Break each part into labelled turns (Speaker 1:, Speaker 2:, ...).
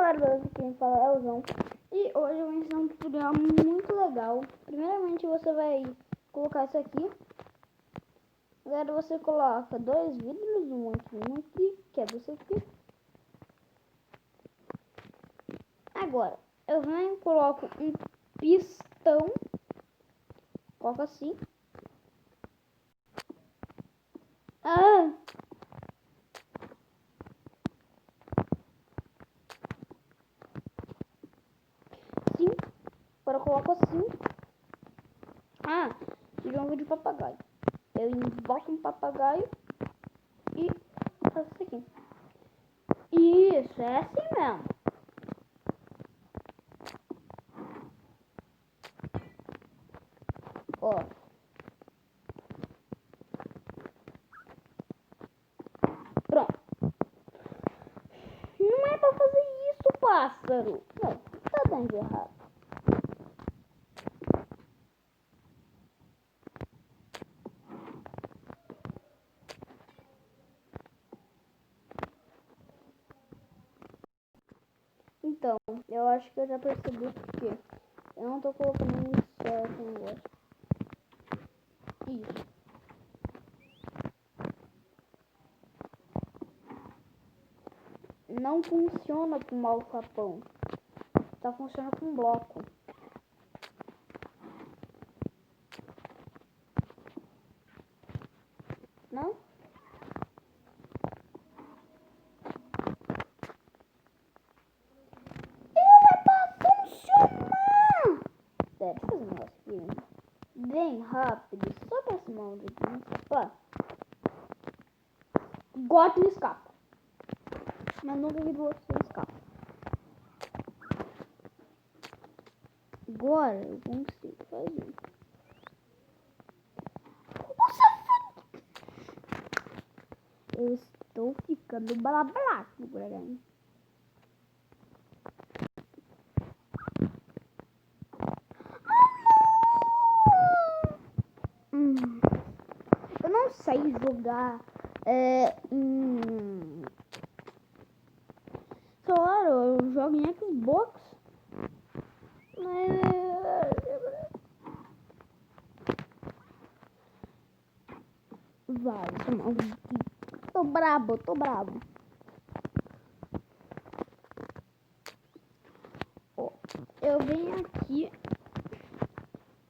Speaker 1: galera, beleza? Quem fala é o João. E hoje eu vou ensinar um tutorial muito legal. Primeiramente você vai colocar isso aqui. Agora você coloca dois vidros, um aqui, quebra isso aqui. Agora, eu venho e coloco um pistão. Coloco assim. Sim. Agora eu coloco assim. E um vídeo de papagaio. Eu invoco um papagaio e faço isso aqui. Isso, é assim mesmo. Ó. Pronto. Não é pra fazer isso, pássaro. Não, tá dando errado. Então, eu acho que eu já percebi porque eu não tô colocando muito certo o negócio. Isso. Não funciona com o alçapão. Só funciona com bloco. Não? Era pra funcionar! Pera, deixa eu fazer um negócio aqui. Bem rápido. Só pra esse mão aqui. Ó. Gosto escapa. Mas nunca vi você escapa. Agora eu consigo fazer. Eu estou ficando blá blá por aí. Eu não sei jogar Claro, eu jogo em Xbox. Vai, tô brabo, tô bravo. Ó, eu venho aqui,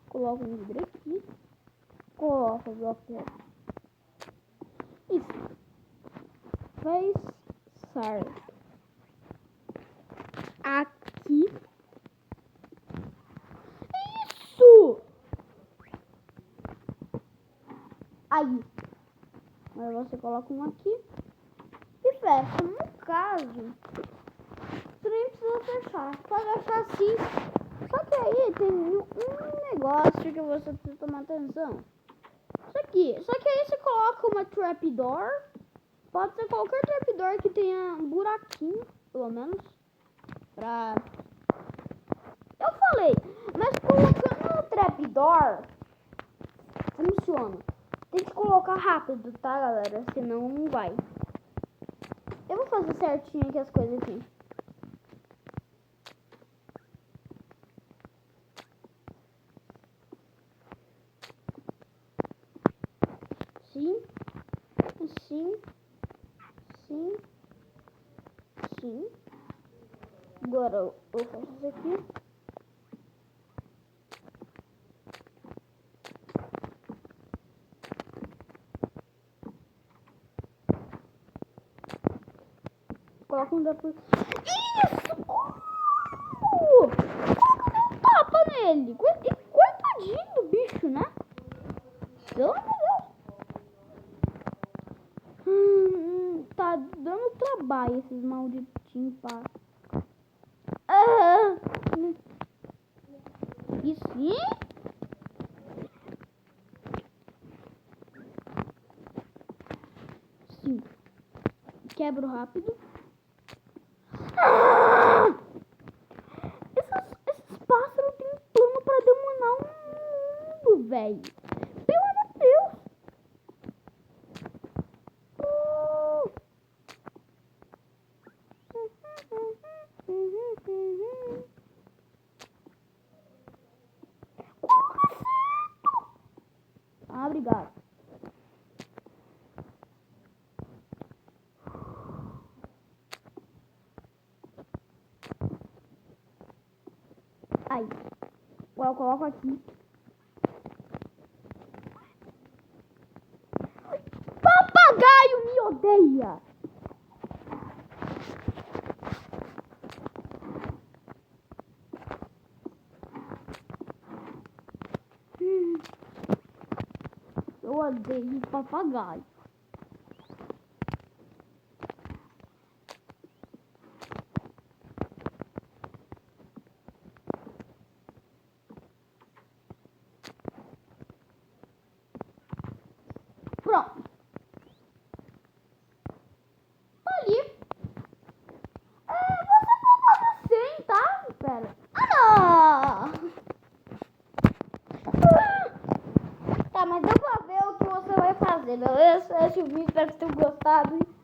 Speaker 1: coloco um vidro aqui, coloco o bloco. Isso. Fez certo. Aqui. Isso! Aí. Aí você coloca um aqui e fecha. No caso, você nem precisa fechar. Pode deixar assim. Só que aí tem um negócio que você precisa tomar atenção. Isso aqui. Só que aí você coloca uma trapdoor. Pode ser qualquer trapdoor que tenha um buraquinho, pelo menos. Pra... Eu falei, mas colocando o trapdoor funciona. Tem que colocar rápido, tá, galera? Senão não vai. Eu vou fazer certinho aqui as coisas aqui. Sim. Sim. Sim. Sim. Agora eu faço isso aqui. Coloca um depois. Isso! Coloca um tapa nele. Coitadinho do bicho, né? Pelo amor de Deus. Tá dando trabalho esses malditinhos, pá. E sim? Sim. Quebro rápido. Esses pássaros têm plano pra dominar o mundo, velho. Pelo amor de Deus. Ai. Eu coloco aqui. Papagaio me odeia. Eu odeio papagaio. Pronto. Ali. Você pode fazer sem, tá? Pera. Ah, não. Tá, mas eu vou ver o que você vai fazer, beleza? Esse é o vídeo, espero que tenham gostado.